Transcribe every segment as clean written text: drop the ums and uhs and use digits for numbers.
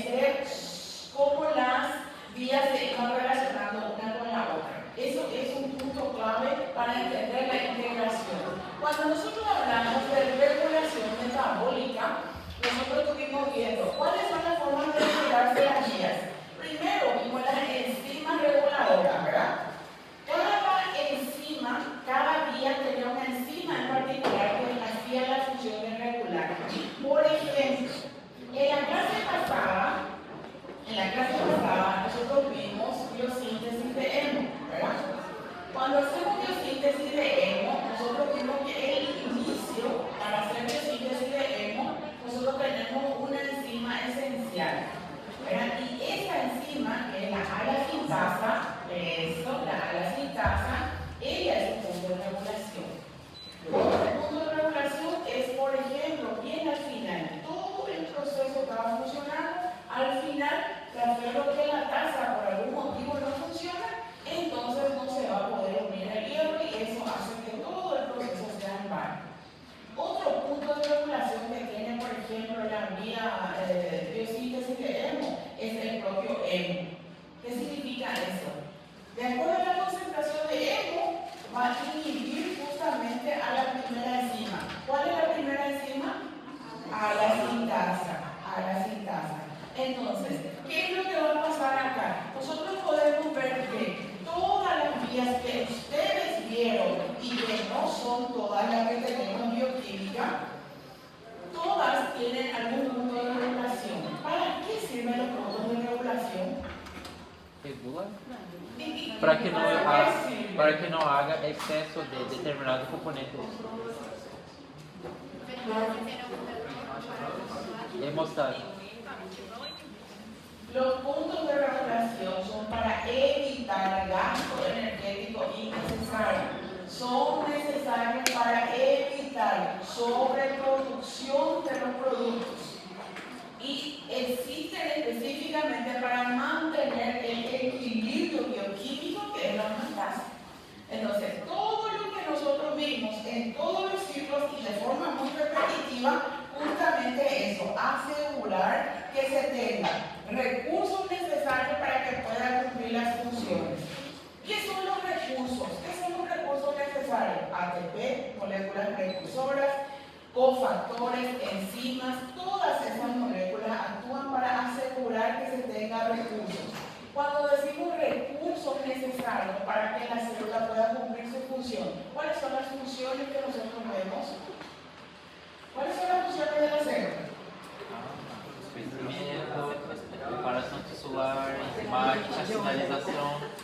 esté cómo las vías se van relacionando una con la otra. Eso es un punto clave para entender la integración. Cuando nosotros hablamos de regulación metabólica, nosotros estuvimos viendo cuáles son las formas de regularse las vías. Primero vimos las enzimas reguladoras, ¿verdad? Cada vía tenía una enzima en particular que hacía la función de regular. Por ejemplo, en la clase pasada nosotros vimos biosíntesis de hemo, ¿verdad? Cuando hacemos biosíntesis de hemo, nosotros vimos que el inicio para hacer biosíntesis de hemo, nosotros tenemos una enzima esencial, ¿verdad? Y esa enzima, que es la alacintasa, ella es un punto de regulación. El punto de regulación es, por ejemplo, bien al final, todo el proceso estaba funcionando, al final transfiero que la tasa por algún motivo no funciona, entonces no se va a poder unir el hierro y eso hace que todo el proceso sea en vano. Otro punto de regulación que tiene, por ejemplo, la vía biosíntesis de hemo es el propio hemo. ¿Qué significa eso? De acuerdo a la concentración de hemo, va a inhibir justamente a la primera enzima. ¿Cuál es la primera enzima? Alacintasa. Entonces, ¿qué es lo que va a pasar acá? Nosotros podemos ver que todas las vías que ustedes vieron y que no son todas las que tenemos en bioquímica, todas tienen algún punto de regulación. ¿Para qué sirven los puntos de regulación? Regula para que no haga exceso de determinado componente. Hemostasia. Los puntos de regulación son para evitar gasto energético innecesario. Son necesarios para evitar sobreproducción de los productos. Y existen específicamente para mantener el equilibrio bioquímico que es la homeostasis. Entonces, todo lo que nosotros vimos en todos los ciclos y de forma muy repetitiva, justamente eso, asegurar que se tengan recursos necesarios para que puedan cumplir las funciones. ¿Qué son los recursos? ¿Qué son los recursos necesarios? ATP, moléculas precursoras, cofactores, enzimas, todas esas moléculas actúan para asegurar que se tenga recursos. Cuando decimos recursos necesarios para que la célula pueda cumplir su función, ¿cuáles son las funciones que nosotros vemos? ¿Cuáles son las funciones de la célula? Crecimiento, preparación tisular, enzimática, sinalización.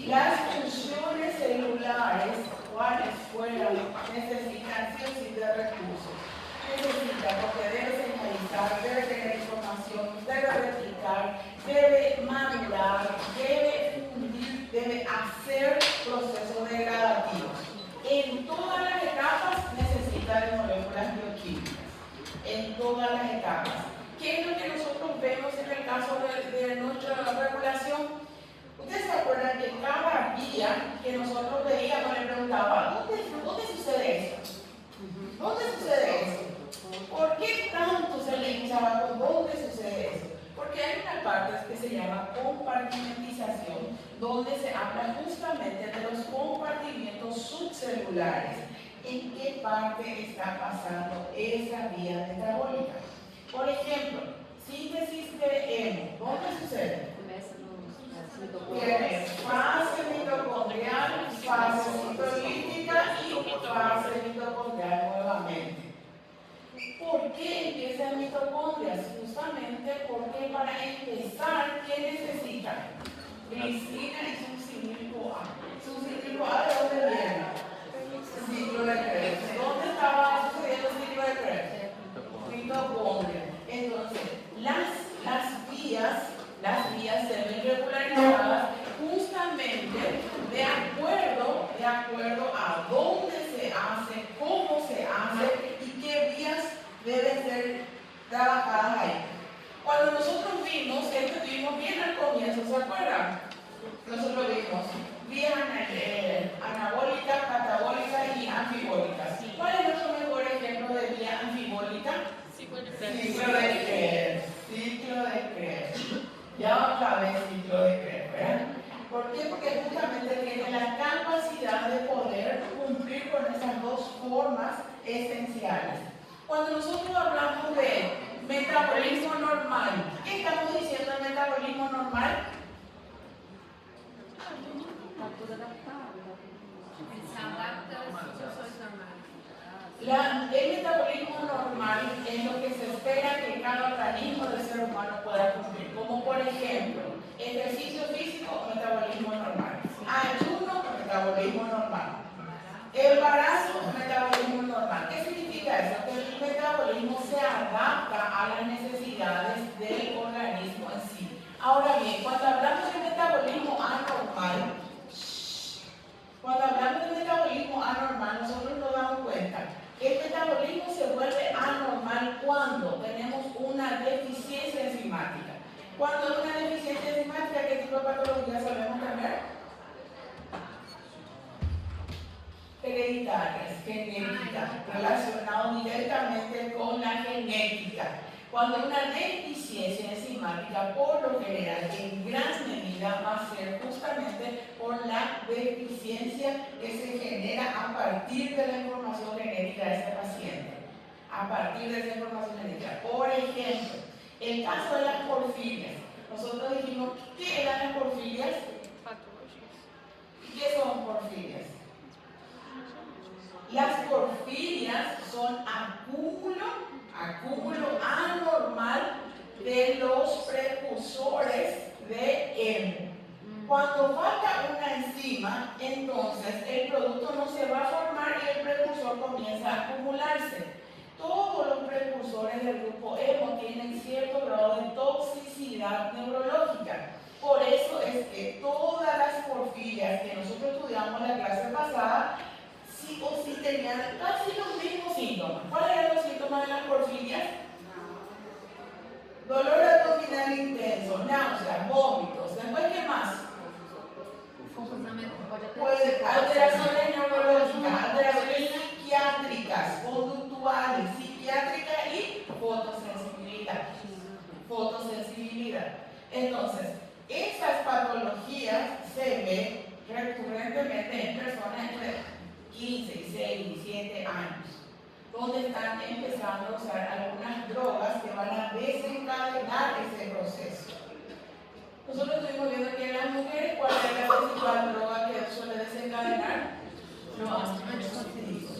Las funciones celulares, ¿cuáles fueron? Necesitan sí o sí de recursos. Necesita porque debe señalizar, debe tener información, debe replicar, debe madurar, debe fundir, debe hacer procesos degradativos. En todas las etapas necesita de moléculas bioquímicas. En todas las etapas. ¿Qué es lo que nosotros vemos en el caso de nuestra regulación? Ustedes se acuerdan que cada vía que nosotros veíamos le preguntaba, ¿dónde sucede eso? ¿Dónde sucede eso? ¿Por qué tanto se le hinchaba con dónde sucede eso? Porque hay una parte que se llama compartimentización, donde se habla justamente de los compartimientos subcelulares. ¿En qué parte está pasando esa vía metabólica? Por ejemplo, síntesis de hemo, ¿dónde sucede? Tiene fase mitocondrial, fase citolítica y fase mitocondrial nuevamente. ¿Por qué empieza en mitocondrias? Justamente porque para empezar, ¿qué necesita? Glicina es un cilíndrico A. ¿Es un cilíndrico A de dónde viene? Ciclo de Krebs. ¿Dónde estaba sucediendo el ciclo de Krebs? Mitocondria. Entonces, las vías se ven regularizadas justamente de acuerdo a dónde se hace, cómo se hace y qué vías deben ser trabajadas ahí. Cuando nosotros vimos, esto vimos bien al comienzo, ¿se acuerdan? Nosotros vimos vías anabólicas, catabólicas y anfibólicas. ¿Cuál es nuestro mejor ejemplo de vía anfibólica? Ciclo de Krebs. normas esenciales. Cuando nosotros hablamos de metabolismo normal, ¿qué estamos diciendo de metabolismo normal? El metabolismo normal es lo que se espera que cada organismo del ser humano pueda cumplir, como por ejemplo, ejercicio físico, metabolismo normal, ayuno, metabolismo normal, embarazo, metabolismo normal. ¿Qué significa eso? Que el metabolismo se adapta a las necesidades del organismo en sí. Ahora bien, cuando hablamos de metabolismo anormal, nosotros nos damos cuenta que el metabolismo se vuelve anormal cuando tenemos una deficiencia enzimática. Cuando hay una deficiencia enzimática, ¿qué tipo de patología solemos tener? Hereditarias, genéticas, relacionadas directamente con la genética. Cuando hay una deficiencia enzimática, por lo general, en gran medida va a ser justamente por la deficiencia que se genera a partir de la información genética de este paciente. A partir de esa información genética. Por ejemplo, el caso de las porfirias. Nosotros dijimos, ¿qué eran las porfirias? ¿Y qué son porfirias? Las porfirias son acúmulo anormal de los precursores de hemo. Cuando falta una enzima, entonces el producto no se va a formar y el precursor comienza a acumularse. Todos los precursores del grupo hemo tienen cierto grado de toxicidad neurológica. Por eso es que todas las porfirias que nosotros estudiamos en la clase pasada, sí o sí tenían casi los mismos síntomas. ¿Cuáles eran los síntomas de las porfirias? Dolor abdominal intenso, náuseas, vómitos. ¿Después qué más? Pues alteraciones neurológicas, alteraciones psiquiátricas, conductuales, psiquiátricas y fotosensibilidad. Entonces, estas patologías se ven recurrentemente en personas entre 15, 16, 17 años, donde están empezando a usar algunas drogas que van a desencadenar ese proceso. Nosotros estuvimos viendo que en las mujeres, ¿cuál es la principal droga que suele desencadenar? Los anticonceptivos.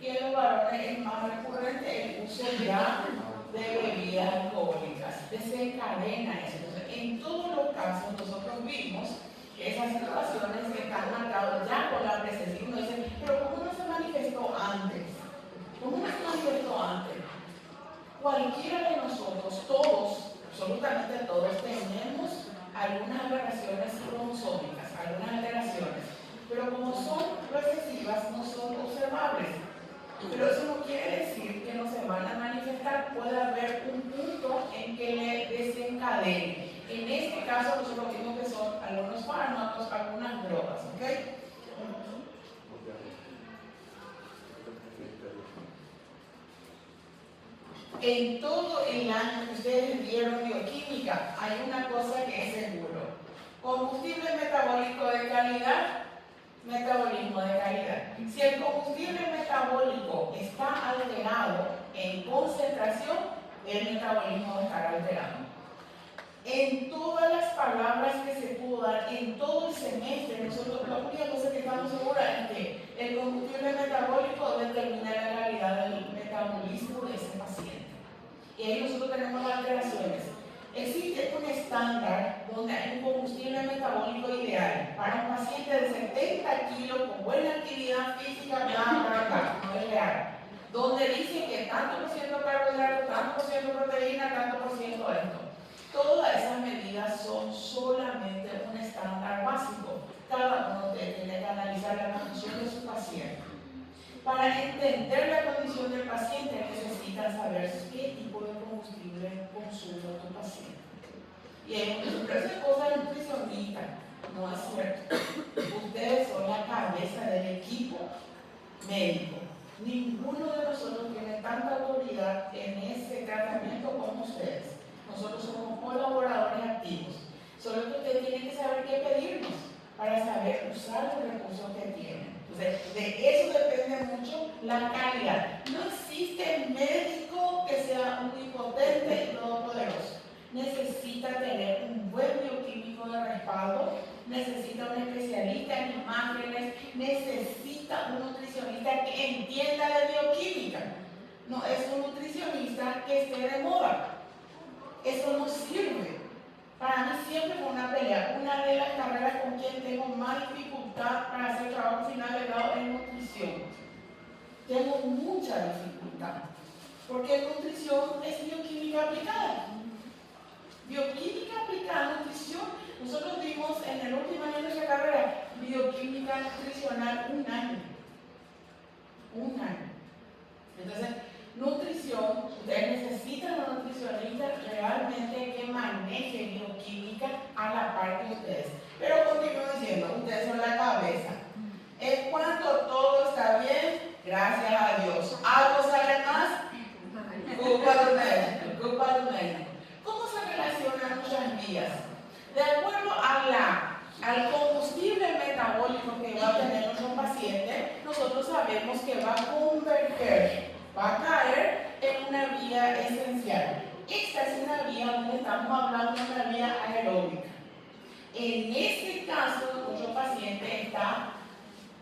Y en los varones es más recurrente el uso ya de bebidas alcohólicas. Desencadena eso. Entonces, en todos los casos nosotros vimos que esas situaciones están marcadas ya con la presencia. Y uno dice, pero ¿cómo no se manifestó antes? ¿Cómo no se manifestó antes? Cualquiera de nosotros, todos, absolutamente todos, tenemos algunas aberraciones cromosómicas, algunas alteraciones, pero como son recesivas, no son observables. Pero eso no quiere decir que no se van a manifestar. Puede haber un punto en que le desencadene. En este caso, nosotros vimos que son algunos fármacos, algunas drogas, ¿ok? En todo el año que ustedes vieron bioquímica, hay una cosa que es seguro. Combustible metabólico de calidad, metabolismo de calidad. Si el combustible metabólico está alterado en concentración, el metabolismo va a estar alterado. En todas las palabras que se pudo dar, en todo el semestre, nosotros la única cosa que estamos seguras es que el combustible metabólico determina la calidad del metabolismo de ese paciente. Y ahí nosotros tenemos las alteraciones. Existe un estándar donde hay un combustible metabólico ideal para un paciente de 70 kilos con buena actividad física, no es real. Donde dice que tanto por ciento carbohidratos, tanto por ciento proteína, tanto por ciento esto. Todas esas medidas son solamente un estándar básico. Cada uno tiene que analizar la condición de su paciente. Para entender la condición del paciente necesitan saber qué tipo de combustible consume tu paciente. Y esa cosa de nutricionista no es cierto. Ustedes son la cabeza del equipo médico. Ninguno de nosotros tiene tanta autoridad en ese tratamiento como ustedes. Nosotros somos colaboradores activos. Solo que ustedes tienen que saber qué pedirnos para saber usar los recursos que tienen. Entonces, de eso depende la calidad. No existe médico que sea omnipotente y todopoderoso. Necesita tener un buen bioquímico de respaldo, necesita un especialista en imágenes, necesita un nutricionista que entienda de bioquímica. No es un nutricionista que esté de moda. Eso no sirve. Para mí siempre fue una pelea. Una de las carreras con quien tengo más dificultad para hacer trabajo final de grado es nutrición. Tengo mucha dificultad. Porque nutrición es bioquímica aplicada. Bioquímica aplicada, nutrición. Nosotros vimos en el último año de nuestra carrera bioquímica nutricional un año. Entonces, nutrición, ustedes necesitan un nutricionista realmente que maneje bioquímica a la par de ustedes. Pero continúo diciendo, ustedes son la cabeza. En cuanto todo está bien, gracias a Dios. ¿Algo sale más? Culpa del médico. ¿Cómo se relacionan nuestras vías? De acuerdo al combustible metabólico que va a tener nuestro paciente, nosotros sabemos que va a converger, va a caer en una vía esencial. Esta es una vía donde estamos hablando de una vía aeróbica. En este caso, nuestro paciente está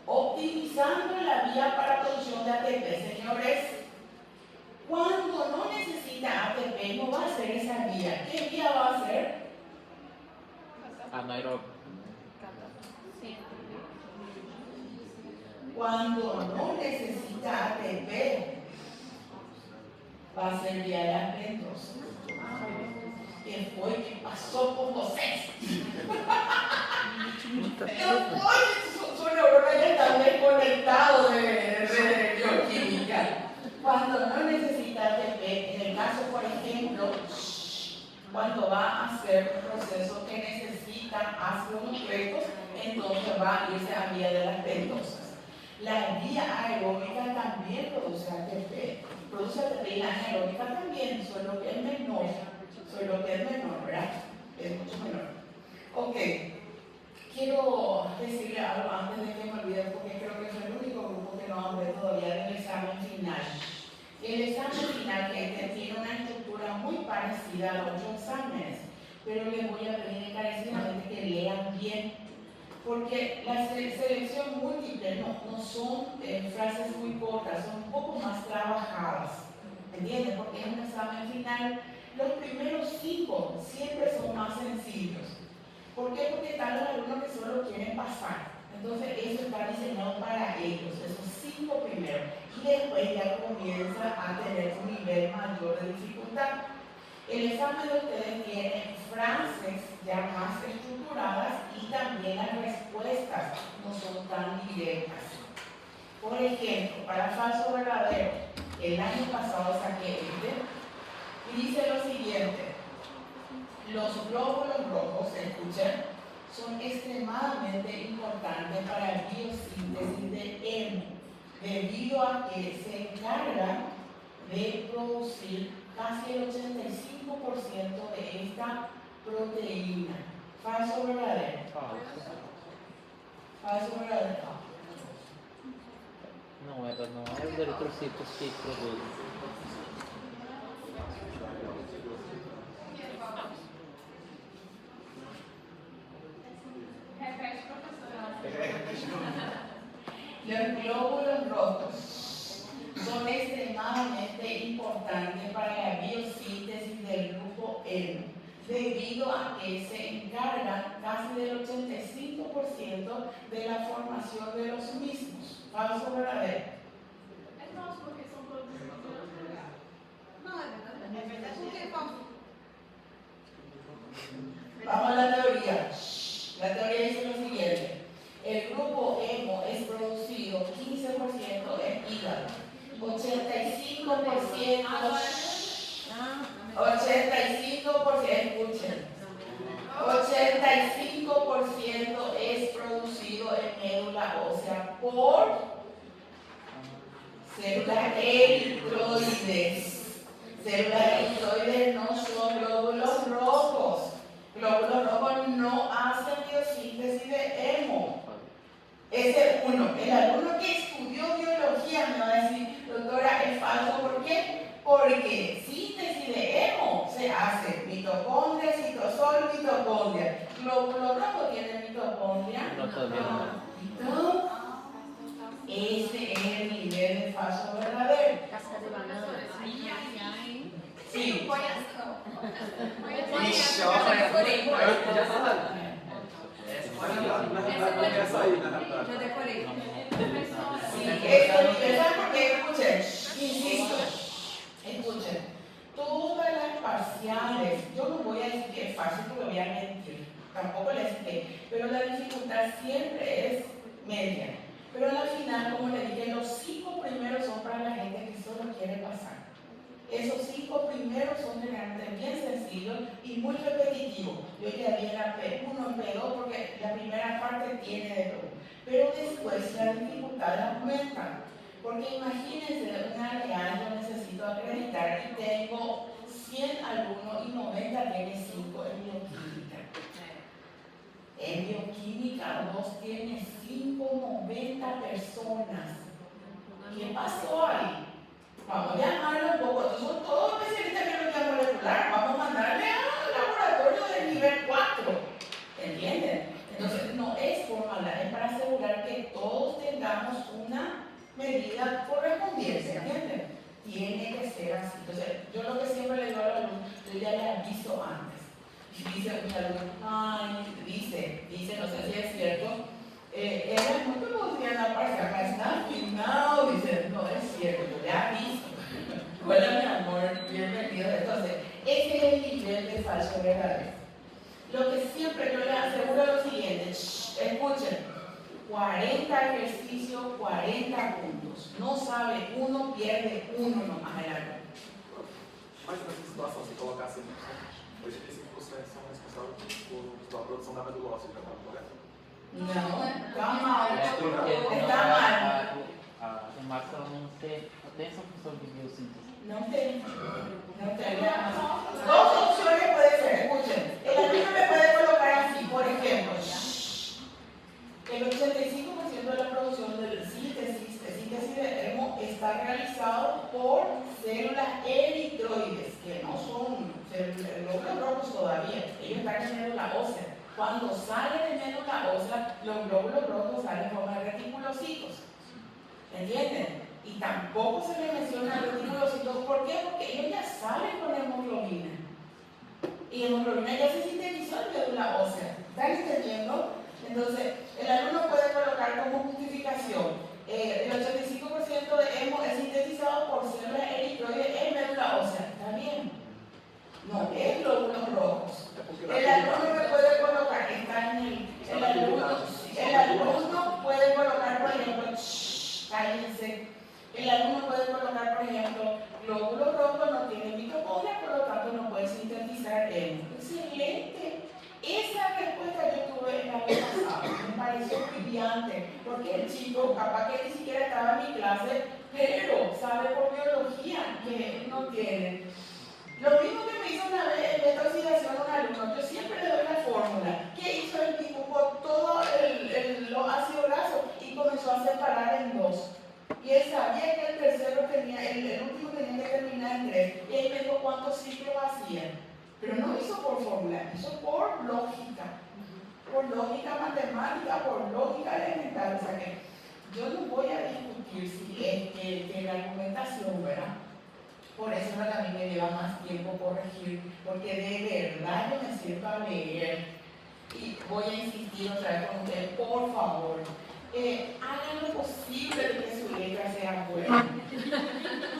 optimizando la vía para producción de ATP. Señores, cuando no necesita ATP, no va a ser esa vía. ¿Qué vía va a ser? Anaeróbico. Cuando no necesita ATP, va a ser vía de las pentosas. ¿Qué fue que pasó con José? Su neurona ya está desconectado de bioquímica. Cuando no necesita ATP, en el caso, por ejemplo, cuando va a hacer un proceso que necesita ácidos nucleicos, entonces va a irse a vía de las pentosas. La vía aeróbica también produce ATP. Produce ATP y la anaeróbica también, solo que es menor. ¿Verdad? Es mucho menor. Ok. Quiero decirle algo antes de que me olvide, porque creo que es el único grupo que no hablé todavía del examen final. El examen final tiene una estructura muy parecida a los otros exámenes, pero les voy a pedir encarecidamente que lean bien, porque la selección múltiple no son frases muy cortas, son un poco más trabajadas, ¿entienden? Porque es un examen final. Los primeros 5 siempre son más sencillos. ¿Por qué? Porque están los alumnos que solo quieren pasar. Entonces eso está diseñado para ellos, esos 5 primeros. Y después ya comienza a tener un nivel mayor de dificultad. El examen de ustedes tiene frases ya más estructuradas y también las respuestas no son tan directas. Por ejemplo, para falso o verdadero, el año pasado saqué y dice lo siguiente: los glóbulos rojos, escuchen, son extremadamente importantes para la biosíntesis de hemo, debido a que se encargan de producir casi el 85% de esta proteína. ¿Falso o verdadero? ¿Falso o verdadero? Não é os eritrocitos que produzem. Los glóbulos rojos son extremadamente importantes para la biosíntesis del grupo hemo, debido a que se encargan casi del 85% de la formación de los mismos. ¿Falso o verdadero? É falso porque são produzidos em outro lugar. Não, é verdade. É verdade porque é falso. Vamos a la teoría. La teoría dice lo siguiente: el grupo hemo es producido 15% en hígado, escuchen, 85% es producido en médula ósea por células eritroides. Células eritroides no son glóbulos rojos. Glóbulos rojos no hacen biosíntesis de hemo. Ese uno. El alumno que estudió biología me va a decir: Porque síntesis de hemo se hace mitocondria, citosol, mitocondria. Glóbulo rojo tiene mitocondria. No, todavía no. Então, ese es el nivel de falso verdadero. Casca de banana. Ai, ai, ai. Sí. Boiação. Ixi, Eu já decorei. Eu já falei. Essa aí, na verdade. Já decorei. Sí, ¿sabes por qué? Escuchen, insisto, escuchen, todas las parciales, yo no voy a decir que es fácil porque voy a mentir, tampoco les expliqué, pero la dificultad siempre es media. Pero al final, como les dije, los 5 primeros son para la gente que solo quiere pasar. Esos 5 primeros son generalmente bien sencillos y muy repetitivos. Yo ya vi en la P1, en P2, porque la primera parte tiene de todo. Pero después la dificultad aumenta. Porque imagínense, una real yo necesito acreditar y tengo 100 alumnos y 90 tiene 5 en bioquímica. En bioquímica 2 tiene 5, 90 personas. ¿Qué pasó ahí? Vamos a llamarlo un poco, son todos especialistas en biología molecular, vamos a mandarle al laboratorio de nivel 4, ¿entienden? Entonces no es formal, es para asegurar que todos tengamos una medida correspondiente, ¿entienden? Tiene que ser así. Entonces yo lo que siempre le digo a los alumnos, yo ya les aviso antes. Y dice un alumno, ay, dice, no sé si es cierto, era muy que podrían aparecer acá, está final, dice, no es cierto, yo le aviso. Hola mi amor, bienvenido. Entonces, ese es el nivel de falso verdadero. Lo que siempre yo les aseguro es lo siguiente, escuchen, 40 ejercicios, 40 puntos. No sabe uno, pierde uno nomás el alumno. Mas nessa situação, se colocasse 85% são responsáveis pela produção da medula óssea, já está correto? Não, está mal. É porque Está mal. o máscara não tem essa função de biossíntese. No tem. No tem. Dos opciones puede ser. Escuchen. El alumno me puede colocar así, por ejemplo. El 85% de la producción de síntesis de hemo está realizado por células eritroides, que no son glóbulos rojos todavía. Ellos están en médula ósea. Cuando salen de médula ósea, los glóbulos rojos salen en forma de reticulocitos. ¿Entienden? Y tampoco se le menciona reticulocitos. ¿Por qué? Porque ellos ya salen con hemoglobina. Y hemoglobina ya se sintetizó en médula ósea. ¿Están entendiendo? Entonces, el alumno puede colocar como justificación. El 85% de hemo es sintetizado por células eritroides en médula ósea. ¿Está bien? No, es glóbulos rojos. El alumno me puede colocar, está en el alumno puede colocar, por ejemplo, cállense. El alumno puede colocar, por ejemplo, glóbulos rojos no tiene mitocondria, por lo tanto no puede sintetizar hemo. Excelente. Esa respuesta yo tuve el año pasado, me pareció brillante, porque el chico capaz que ni siquiera estaba en mi clase, pero sabe por biología que no tiene. Lo mismo que me hizo una vez en esta oxidación un alumno, yo siempre le doy la fórmula. ¿Qué hizo el tipo? Por todo los ácidos grasos y comenzó a separar en 2. Y él sabía que el tercero tenía, el último tenía que terminar en 3. Y él me dijo cuántos ciclos hacían. Pero no hizo por fórmula, hizo por lógica. Por lógica matemática, por lógica elemental. O sea que yo no voy a discutir si es que la argumentación, ¿verdad? Por eso es que a mí me lleva más tiempo corregir, porque de verdad yo me siento a leer. Y voy a insistir otra vez con ustedes, por favor, hagan lo posible de que su letra sea buena.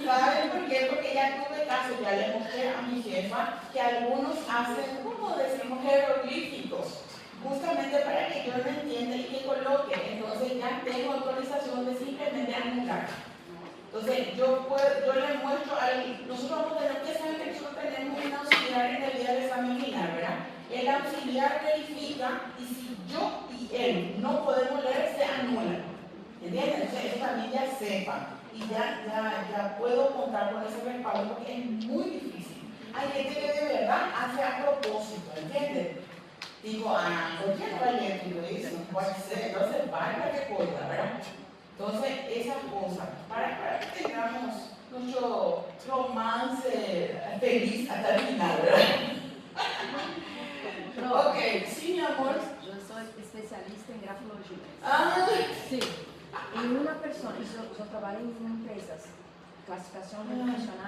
¿Saben por qué? Porque ya tuve caso, ya le mostré a mi jefa que algunos hacen, como decimos, jeroglíficos, justamente para que yo lo entienda y que coloque. Entonces ya tengo autorización de simplemente anular. Entonces yo le muestro, nosotros vamos a tener que saber que nosotros tenemos un auxiliar en el día del examen final, ¿verdad? El auxiliar verifica y si yo y él no podemos leer, se anula. ¿Entienden? Entonces eso también ya sepa y ya puedo contar con ese respaldo porque es muy difícil. Hay gente que de verdad hace a propósito, ¿entienden? Digo, oye, no hay eléctrico, dice, no puede ser, entonces vaya que cosa, ¿verdad? Entonces, esas cosas, para que tengamos nuestro romance feliz hasta el final, ¿verdad? Pronto. Ok, sí, mi amor. Yo soy especialista en grafología. Ah, Sí. En una persona, yo trabajo en empresas, clasificación nutricional.